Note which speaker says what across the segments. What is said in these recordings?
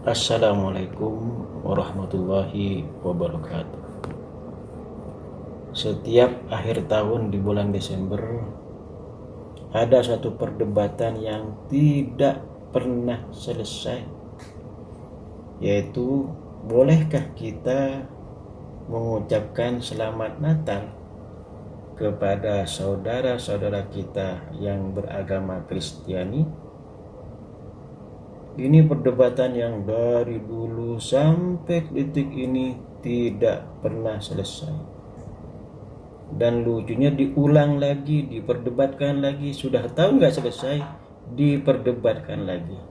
Speaker 1: Assalamualaikum warahmatullahi wabarakatuh. Setiap akhir tahun di bulan Desember ada satu perdebatan yang tidak pernah selesai, yaitu bolehkah kita mengucapkan selamat Natal kepada saudara-saudara kita yang beragama Kristiani. Ini perdebatan yang dari dulu sampai detik ini tidak pernah selesai. Dan lucunya diulang lagi, diperdebatkan lagi. Sudah tahu nggak selesai, diperdebatkan lagi.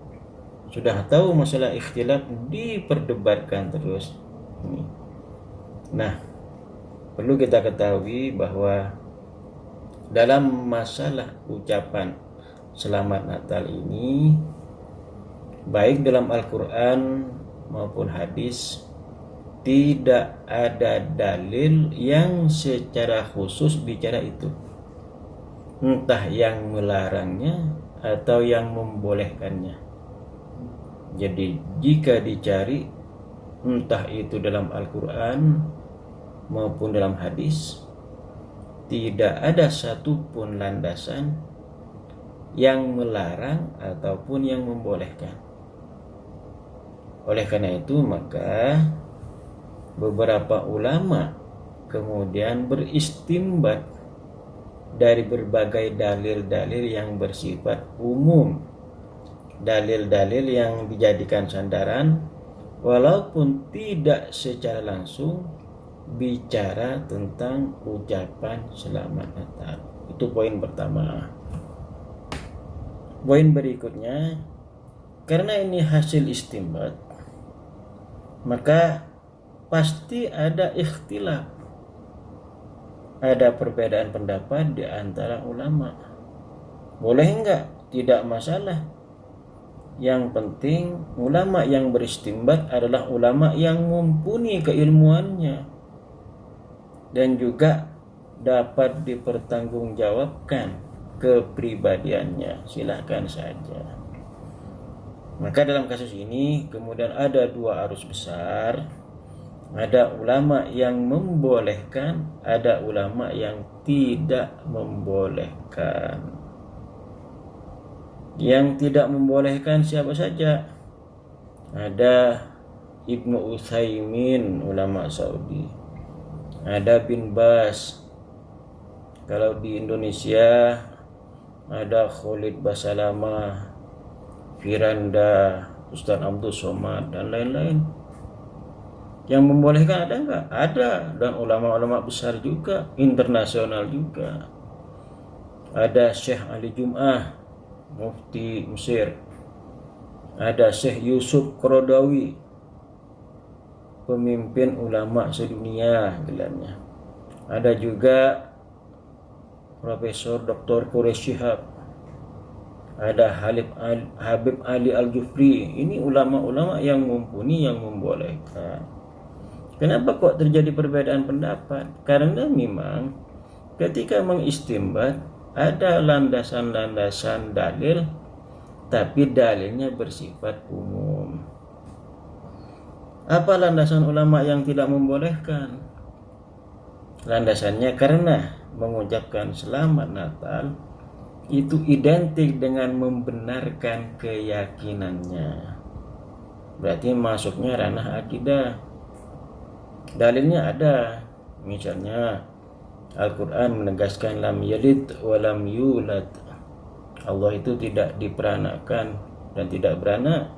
Speaker 1: Sudah tahu masalah ikhtilaf, diperdebatkan terus. Nah, perlu kita ketahui bahwa dalam masalah ucapan selamat Natal ini, baik dalam Al-Quran maupun hadis, tidak ada dalil yang secara khusus bicara itu, entah yang melarangnya atau yang membolehkannya. Jadi jika dicari, entah itu dalam Al-Quran maupun dalam hadis, tidak ada satupun landasan yang melarang ataupun yang membolehkan. Oleh karena itu, maka beberapa ulama kemudian beristimbat dari berbagai dalil-dalil yang bersifat umum, dalil-dalil yang dijadikan sandaran walaupun tidak secara langsung bicara tentang ucapan selamat Natal. Itu poin pertama. Poin berikutnya, karena ini hasil istimbat, maka pasti ada ikhtilaf, ada perbedaan pendapat di antara ulama. Boleh enggak? Tidak masalah. Yang penting ulama yang beristimbat adalah ulama yang mumpuni keilmuannya dan juga dapat dipertanggungjawabkan kepribadiannya. Silakan saja. Maka dalam kasus ini kemudian ada dua arus besar. Ada ulama yang membolehkan, ada ulama yang tidak membolehkan. Yang tidak membolehkan siapa saja? Ada Ibnu Utsaimin, ulama Saudi. Ada bin Bas. Kalau di Indonesia ada Khalid Basalamah, Firanda, Ustaz Abdul Somad, dan lain-lain. Yang membolehkan ada enggak? Ada, dan ulama-ulama besar juga, internasional juga. Ada Syekh Ali Jum'ah, mufti Mesir. Ada Syekh Yusuf Qaradawi, pemimpin ulama sedunia gelarnya. Ada juga Profesor Dr. Quraish Shihab. Ada Habib Ali Al-Jufri. Ini ulama-ulama yang mumpuni, yang membolehkan. Kenapa kok terjadi perbedaan pendapat? Karena memang ketika mengistimbat ada landasan-landasan dalil, tapi dalilnya bersifat umum. Apa landasan ulama yang tidak membolehkan? Landasannya karena mengucapkan selamat Natal itu identik dengan membenarkan keyakinannya. Berarti masuknya ranah akidah. Dalilnya ada. Misalnya Al-Quran menegaskan lam yalid wa lam yulad. Allah itu tidak diperanakan dan tidak beranak.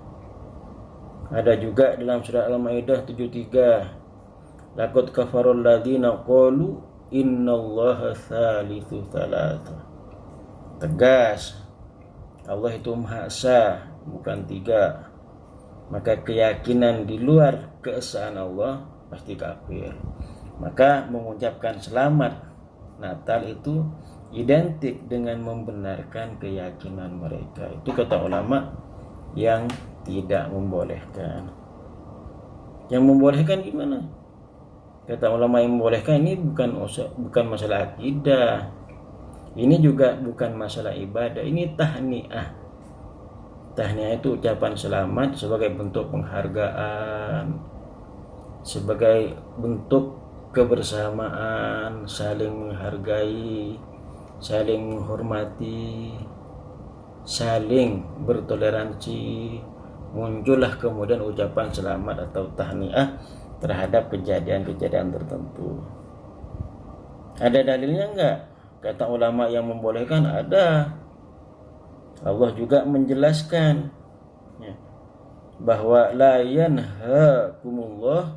Speaker 1: Ada juga dalam surah Al-Maidah 73. Laqad kafarul ladzina qalu innallaha tsalitsu tsalatsa. Tegas, Allah itu Maha Esa, bukan tiga. Maka keyakinan di luar keesaan Allah pasti kafir. Maka mengucapkan selamat Natal itu identik dengan membenarkan keyakinan mereka. Itu kata ulama yang tidak membolehkan. Yang membolehkan gimana? Kata ulama yang membolehkan ini bukan masalah akidah. Ini juga bukan masalah ibadah, ini tahniah. Tahniah itu ucapan selamat sebagai bentuk penghargaan, sebagai bentuk kebersamaan, saling menghargai, saling menghormati, saling bertoleransi. Muncullah kemudian ucapan selamat atau tahniah terhadap kejadian-kejadian tertentu. Ada dalilnya enggak? Kata ulama yang membolehkan ada. Allah juga menjelaskan ya, bahwa la yanhaakumullah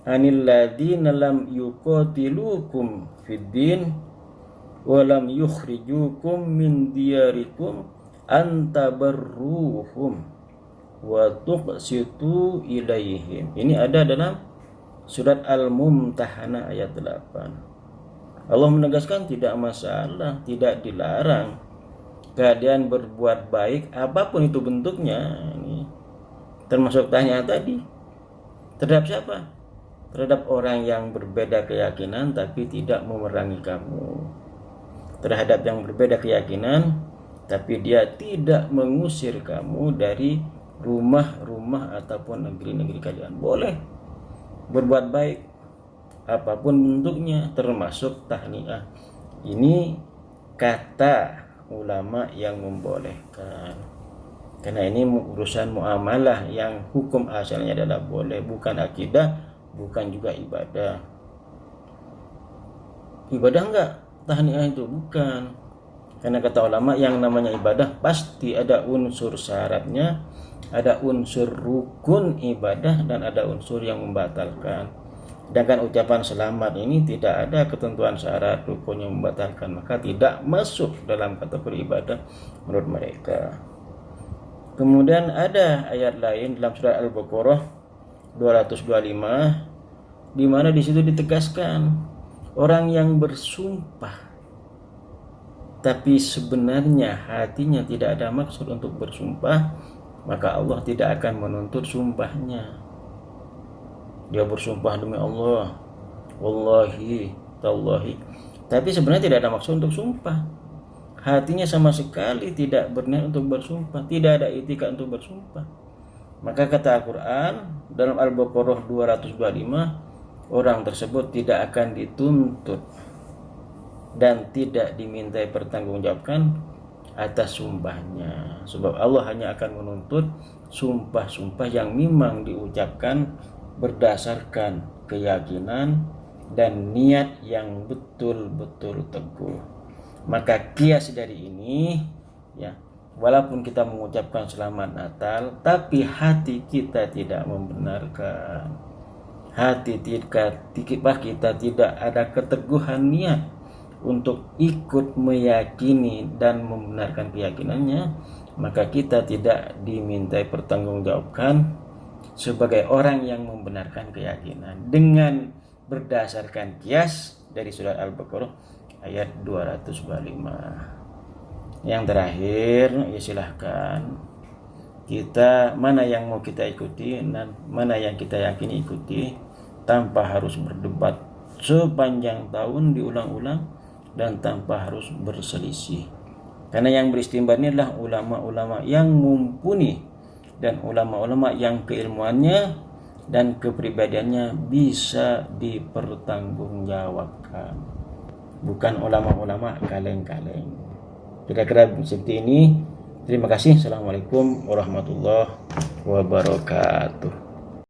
Speaker 1: anil ladzina lam yuqatilukum fid din wa lam yukhrijukum min diyarikum an tabarruhum wa tuqsitu ilaihim. Ini ada dalam surat Al-Mumtahanah ayat 8. Allah menegaskan tidak masalah, tidak dilarang kalian berbuat baik apapun itu bentuknya. Ini termasuk tanya tadi. Terhadap siapa? Terhadap orang yang berbeda keyakinan tapi tidak memerangi kamu. Terhadap yang berbeda keyakinan tapi dia tidak mengusir kamu dari rumah-rumah ataupun negeri-negeri kalian. Boleh berbuat baik apapun bentuknya, termasuk tahniah. Ini kata ulama yang membolehkan, karena ini urusan muamalah yang hukum asalnya adalah boleh, bukan akidah, bukan juga ibadah. Ibadah enggak tahniah itu? Bukan. Karena kata ulama yang namanya ibadah pasti ada unsur syaratnya, ada unsur rukun ibadah, dan ada unsur yang membatalkan. Sedangkan ucapan selamat ini tidak ada ketentuan syarat rukun yang membatalkan, maka tidak masuk dalam kategori ibadah menurut mereka. Kemudian ada ayat lain dalam surat Al-Baqarah 225 di mana di situ ditegaskan orang yang bersumpah tapi sebenarnya hatinya tidak ada maksud untuk bersumpah, maka Allah tidak akan menuntut sumpahnya. Dia bersumpah demi Allah, wallahi, tallahi, tapi sebenarnya tidak ada maksud untuk sumpah. Hatinya sama sekali tidak berniat untuk bersumpah, tidak ada itikad untuk bersumpah. Maka kata Al-Quran dalam Al-Baqarah 225, orang tersebut tidak akan dituntut dan tidak dimintai pertanggungjawabkan atas sumpahnya. Sebab Allah hanya akan menuntut sumpah-sumpah yang memang diucapkan berdasarkan keyakinan dan niat yang betul-betul teguh. Maka kias dari ini ya, walaupun kita mengucapkan selamat Natal tapi hati kita tidak membenarkan, hati kita tidak ada keteguhan niat untuk ikut meyakini dan membenarkan keyakinannya, maka kita tidak dimintai pertanggungjawabkan sebagai orang yang membenarkan keyakinan dengan berdasarkan kias dari surat Al-Baqarah ayat 225. Yang terakhir, ya silahkan kita mana yang mau kita ikuti dan mana yang kita yakini ikuti tanpa harus berdebat sepanjang tahun diulang-ulang dan tanpa harus berselisih. Karena yang beristimbat ini adalah ulama-ulama yang mumpuni dan ulama-ulama yang keilmuannya dan kepribadiannya bisa dipertanggungjawabkan, bukan ulama-ulama kaleng-kaleng. Kira-kira seperti ini. Terima kasih. Assalamualaikum warahmatullahi wabarakatuh.